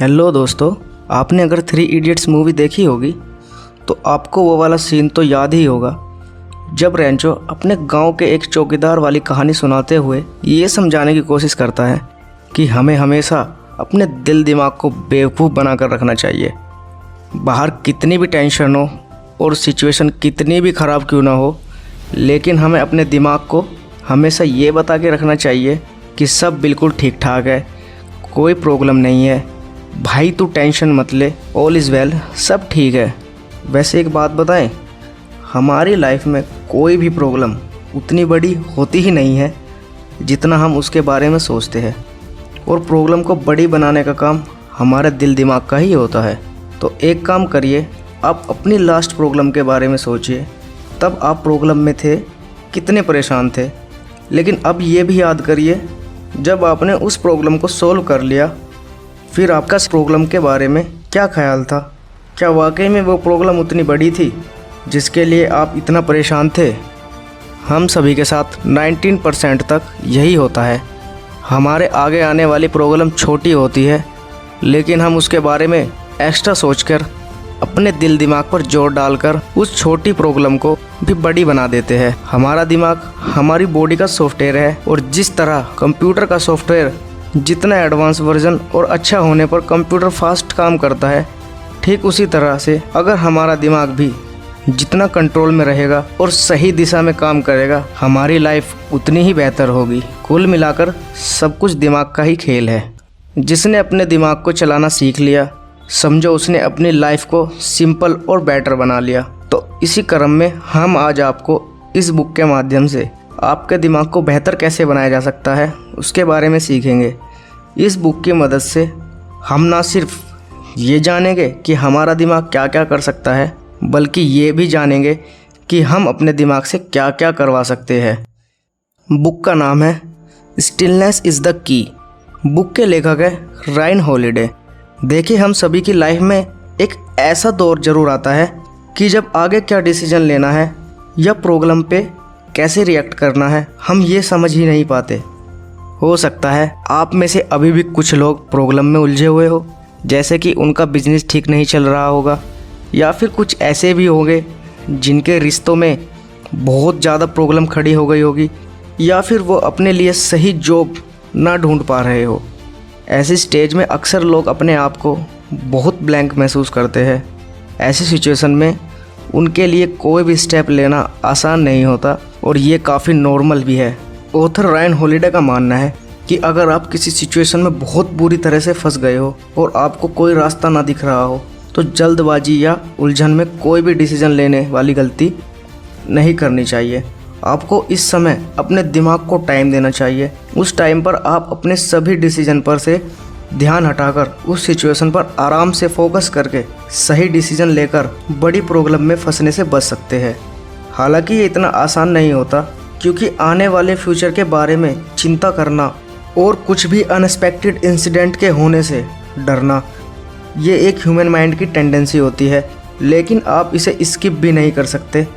Hello दोस्तों, आपने अगर 3 इडियट्स मूवी देखी होगी तो आपको वो वाला सीन तो याद ही होगा जब रेंचो अपने गांव के एक चौकीदार वाली कहानी सुनाते हुए ये समझाने की कोशिश करता है कि हमें हमेशा अपने दिल दिमाग को बेवकूफ़ बनाकर रखना चाहिए। बाहर कितनी भी टेंशन हो और सिचुएशन कितनी भी ख़राब क्यों ना हो, लेकिन हमें अपने दिमाग को हमेशा ये बता के रखना चाहिए कि सब बिल्कुल ठीक ठाक है, कोई प्रॉब्लम नहीं है भाई, तू टेंशन मत ले, ऑल इज़ वेल, सब ठीक है। वैसे एक बात बताएं, हमारी लाइफ में कोई भी प्रॉब्लम उतनी बड़ी होती ही नहीं है जितना हम उसके बारे में सोचते हैं, और प्रॉब्लम को बड़ी बनाने का काम हमारे दिल दिमाग का ही होता है। तो एक काम करिए, आप अपनी लास्ट प्रॉब्लम के बारे में सोचिए। तब आप प्रॉब्लम में थे, कितने परेशान थे, लेकिन अब ये भी याद करिए जब आपने उस प्रॉब्लम को सोल्व कर लिया, फिर आपका प्रॉब्लम के बारे में क्या ख्याल था। क्या वाकई में वो प्रॉब्लम उतनी बड़ी थी जिसके लिए आप इतना परेशान थे। हम सभी के साथ 19% तक यही होता है। हमारे आगे आने वाली प्रॉब्लम छोटी होती है, लेकिन हम उसके बारे में एक्स्ट्रा सोचकर अपने दिल दिमाग पर जोर डालकर उस छोटी प्रॉब्लम को भी बड़ी बना देते हैं। हमारा दिमाग हमारी बॉडी का सॉफ्टवेयर है, और जिस तरह कंप्यूटर का सॉफ्टवेयर जितना एडवांस वर्जन और अच्छा होने पर कंप्यूटर फास्ट काम करता है, ठीक उसी तरह से अगर हमारा दिमाग भी जितना कंट्रोल में रहेगा और सही दिशा में काम करेगा, हमारी लाइफ उतनी ही बेहतर होगी। कुल मिलाकर सब कुछ दिमाग का ही खेल है। जिसने अपने दिमाग को चलाना सीख लिया, समझो उसने अपनी लाइफ को सिंपल और बेटर बना लिया। तो इसी क्रम में हम आज आपको इस बुक के माध्यम से आपके दिमाग को बेहतर कैसे बनाया जा सकता है उसके बारे में सीखेंगे। इस बुक की मदद से हम ना सिर्फ ये जानेंगे कि हमारा दिमाग क्या क्या कर सकता है, बल्कि ये भी जानेंगे कि हम अपने दिमाग से क्या क्या करवा सकते हैं। बुक का नाम है stillness is the key. Book के लेखक है रायन हॉलिडे। देखिए, हम सभी की लाइफ में एक ऐसा दौर ज़रूर आता है कि जब आगे क्या डिसीजन लेना है या प्रॉब्लम पे कैसे रिएक्ट करना है, हम ये समझ ही नहीं पाते। हो सकता है आप में से अभी भी कुछ लोग प्रॉब्लम में उलझे हुए हो, जैसे कि उनका बिजनेस ठीक नहीं चल रहा होगा, या फिर कुछ ऐसे भी होंगे जिनके रिश्तों में बहुत ज़्यादा प्रॉब्लम खड़ी हो गई होगी, या फिर वो अपने लिए सही जॉब ना ढूंढ पा रहे हो। ऐसी स्टेज में अक्सर लोग अपने आप को बहुत ब्लैंक महसूस करते हैं। ऐसी सिचुएशन में उनके लिए कोई भी स्टेप लेना आसान नहीं होता, और ये काफ़ी नॉर्मल भी है। ऑथर रायन हॉलिडे का मानना है कि अगर आप किसी सिचुएशन में बहुत बुरी तरह से फंस गए हो और आपको कोई रास्ता ना दिख रहा हो, तो जल्दबाजी या उलझन में कोई भी डिसीजन लेने वाली गलती नहीं करनी चाहिए। आपको इस समय अपने दिमाग को टाइम देना चाहिए। उस टाइम पर आप अपने सभी डिसीजन पर से ध्यान हटाकर उस सिचुएशन पर आराम से फोकस करके सही डिसीजन लेकर बड़ी प्रॉब्लम में फंसने से बच सकते हैं। हालांकि ये इतना आसान नहीं होता, क्योंकि आने वाले फ्यूचर के बारे में चिंता करना और कुछ भी अनएक्सपेक्टेड इंसिडेंट के होने से डरना, ये एक ह्यूमन माइंड की टेंडेंसी होती है, लेकिन आप इसे स्किप भी नहीं कर सकते।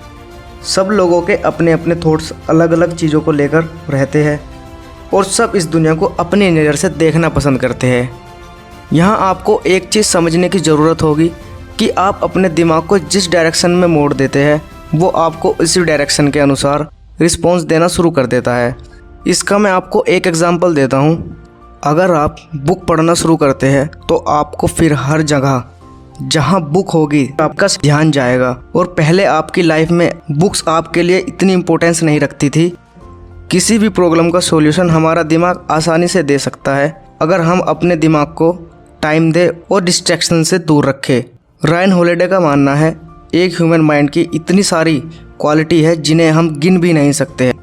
सब लोगों के अपने अपने थॉट्स अलग अलग चीज़ों को लेकर रहते हैं, और सब इस दुनिया को अपनी नज़र से देखना पसंद करते हैं। यहाँ आपको एक चीज़ समझने की ज़रूरत होगी कि आप अपने दिमाग को जिस डायरेक्शन में मोड़ देते हैं, वो आपको इसी डायरेक्शन के अनुसार रिस्पॉन्स देना शुरू कर देता है। इसका मैं आपको एक एग्जांपल देता हूँ। अगर आप बुक पढ़ना शुरू करते हैं तो आपको फिर हर जगह जहाँ बुक होगी आपका ध्यान जाएगा, और पहले आपकी लाइफ में बुक्स आपके लिए इतनी इम्पोर्टेंस नहीं रखती थी। किसी भी प्रॉब्लम का सॉल्यूशन हमारा दिमाग आसानी से दे सकता है, अगर हम अपने दिमाग को टाइम दें और डिस्ट्रैक्शन से दूर रखें। रायन हॉलिडे का मानना है एक ह्यूमन माइंड की इतनी सारी क्वालिटी है जिन्हें हम गिन भी नहीं सकते हैं।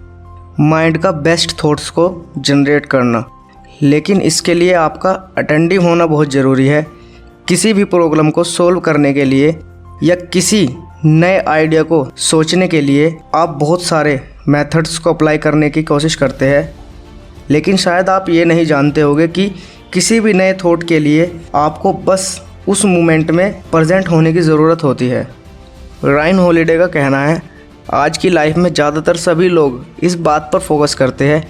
माइंड का बेस्ट थॉट्स को जनरेट करना, लेकिन इसके लिए आपका अटेंटिव होना बहुत ज़रूरी है। किसी भी प्रॉब्लम को सॉल्व करने के लिए या किसी नए आइडिया को सोचने के लिए आप बहुत सारे मेथड्स को अप्लाई करने की कोशिश करते हैं, लेकिन शायद आप ये नहीं जानते होंगे कि किसी भी नए थॉट के लिए आपको बस उस मोमेंट में प्रेजेंट होने की ज़रूरत होती है। रायन हॉलिडे का कहना है, आज की लाइफ में ज़्यादातर सभी लोग इस बात पर फोकस करते हैं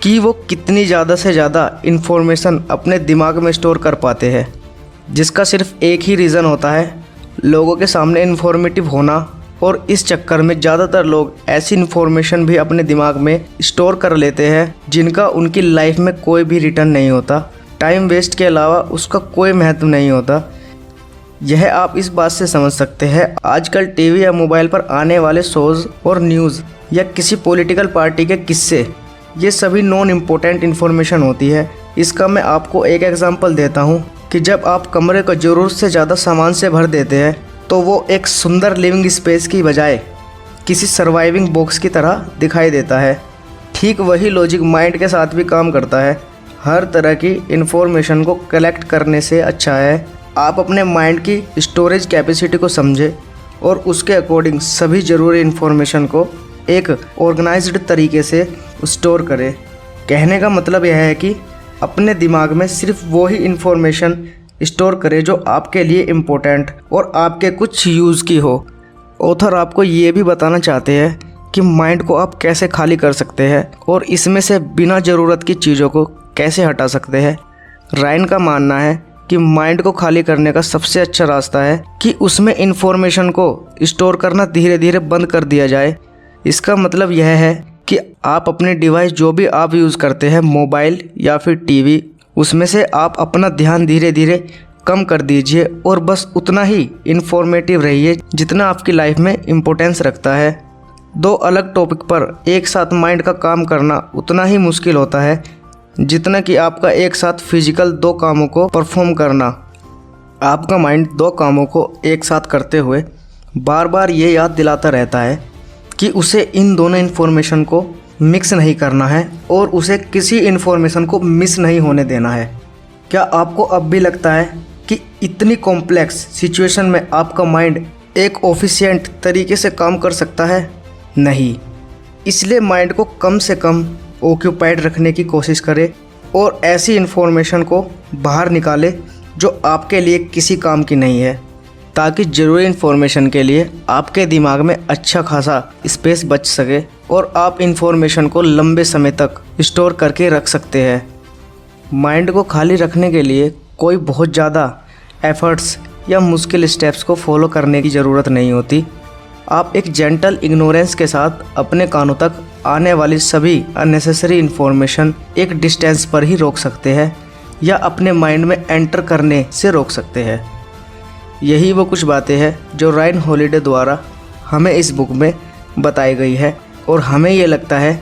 कि वो कितनी ज़्यादा से ज़्यादा इन्फॉर्मेशन अपने दिमाग में स्टोर कर पाते हैं, जिसका सिर्फ एक ही रीज़न होता है, लोगों के सामने इन्फॉर्मेटिव होना। और इस चक्कर में ज़्यादातर लोग ऐसी इन्फॉर्मेशन भी अपने दिमाग में स्टोर कर लेते हैं जिनका उनकी लाइफ में कोई भी रिटर्न नहीं होता। टाइम वेस्ट के अलावा उसका कोई महत्व नहीं होता। यह आप इस बात से समझ सकते हैं, आजकल टीवी या मोबाइल पर आने वाले शोज़ और न्यूज़ या किसी पॉलिटिकल पार्टी के किस्से, ये सभी नॉन इम्पोर्टेंट इन्फॉर्मेशन होती है। इसका मैं आपको एक एग्जांपल देता हूँ कि जब आप कमरे को ज़रूरत से ज़्यादा सामान से भर देते हैं तो वो एक सुंदर लिविंग स्पेस की बजाय किसी सर्वाइविंग बॉक्स की तरह दिखाई देता है। ठीक वही लॉजिक माइंड के साथ भी काम करता है। हर तरह की इन्फॉर्मेशन को कलेक्ट करने से अच्छा है आप अपने माइंड की स्टोरेज कैपेसिटी को समझें और उसके अकॉर्डिंग सभी ज़रूरी इन्फॉर्मेशन को एक ऑर्गेनाइज्ड तरीके से स्टोर करें। कहने का मतलब यह है कि अपने दिमाग में सिर्फ वो ही इन्फॉर्मेशन स्टोर करें जो आपके लिए इम्पोर्टेंट और आपके कुछ यूज़ की हो। ऑथर आपको ये भी बताना चाहते हैं कि माइंड को आप कैसे खाली कर सकते हैं और इसमें से बिना ज़रूरत की चीज़ों को कैसे हटा सकते हैं। रायन का मानना है कि माइंड को खाली करने का सबसे अच्छा रास्ता है कि उसमें इन्फॉर्मेशन को स्टोर करना धीरे धीरे बंद कर दिया जाए। इसका मतलब यह है कि आप अपने डिवाइस जो भी आप यूज़ करते हैं, मोबाइल या फिर टीवी, उसमें से आप अपना ध्यान धीरे धीरे कम कर दीजिए और बस उतना ही इन्फॉर्मेटिव रहिए जितना आपकी लाइफ में इम्पोर्टेंस रखता है। दो अलग टॉपिक पर एक साथ माइंड का काम करना उतना ही मुश्किल होता है जितना कि आपका एक साथ फिजिकल दो कामों को परफॉर्म करना। आपका माइंड दो कामों को एक साथ करते हुए बार बार ये याद दिलाता रहता है कि उसे इन दोनों इन्फॉर्मेशन को मिक्स नहीं करना है और उसे किसी इन्फॉर्मेशन को मिस नहीं होने देना है। क्या आपको अब भी लगता है कि इतनी कॉम्प्लेक्स सिचुएशन में आपका माइंड एक एफिशिएंट तरीके से काम कर सकता है? नहीं। इसलिए माइंड को कम से कम ऑक्यूपाइड रखने की कोशिश करें और ऐसी इन्फॉर्मेशन को बाहर निकालें जो आपके लिए किसी काम की नहीं है, ताकि ज़रूरी इन्फॉर्मेशन के लिए आपके दिमाग में अच्छा खासा स्पेस बच सके और आप इन्फॉर्मेशन को लंबे समय तक स्टोर करके रख सकते हैं। माइंड को खाली रखने के लिए कोई बहुत ज़्यादा एफर्ट्स या मुश्किल स्टेप्स को फॉलो करने की ज़रूरत नहीं होती। आप एक जेंटल इग्नोरेंस के साथ अपने कानों तक आने वाली सभी अननेसेसरी इन्फॉर्मेशन एक डिस्टेंस पर ही रोक सकते हैं या अपने माइंड में एंटर करने से रोक सकते हैं। यही वो कुछ बातें हैं जो रायन हॉलिडे द्वारा हमें इस बुक में बताई गई है और हमें ये लगता है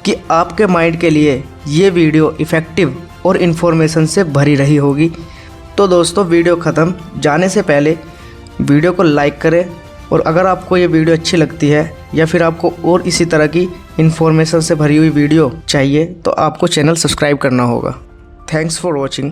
कि आपके माइंड के लिए ये वीडियो इफ़ेक्टिव और इन्फॉर्मेशन से भरी रही होगी। तो दोस्तों, वीडियो ख़त्म जाने से पहले वीडियो को लाइक करें और अगर आपको ये वीडियो अच्छी लगती है या फिर आपको और इसी तरह की इन्फॉर्मेशन से भरी हुई वीडियो चाहिए तो आपको चैनल सब्सक्राइब करना होगा। Thanks for watching.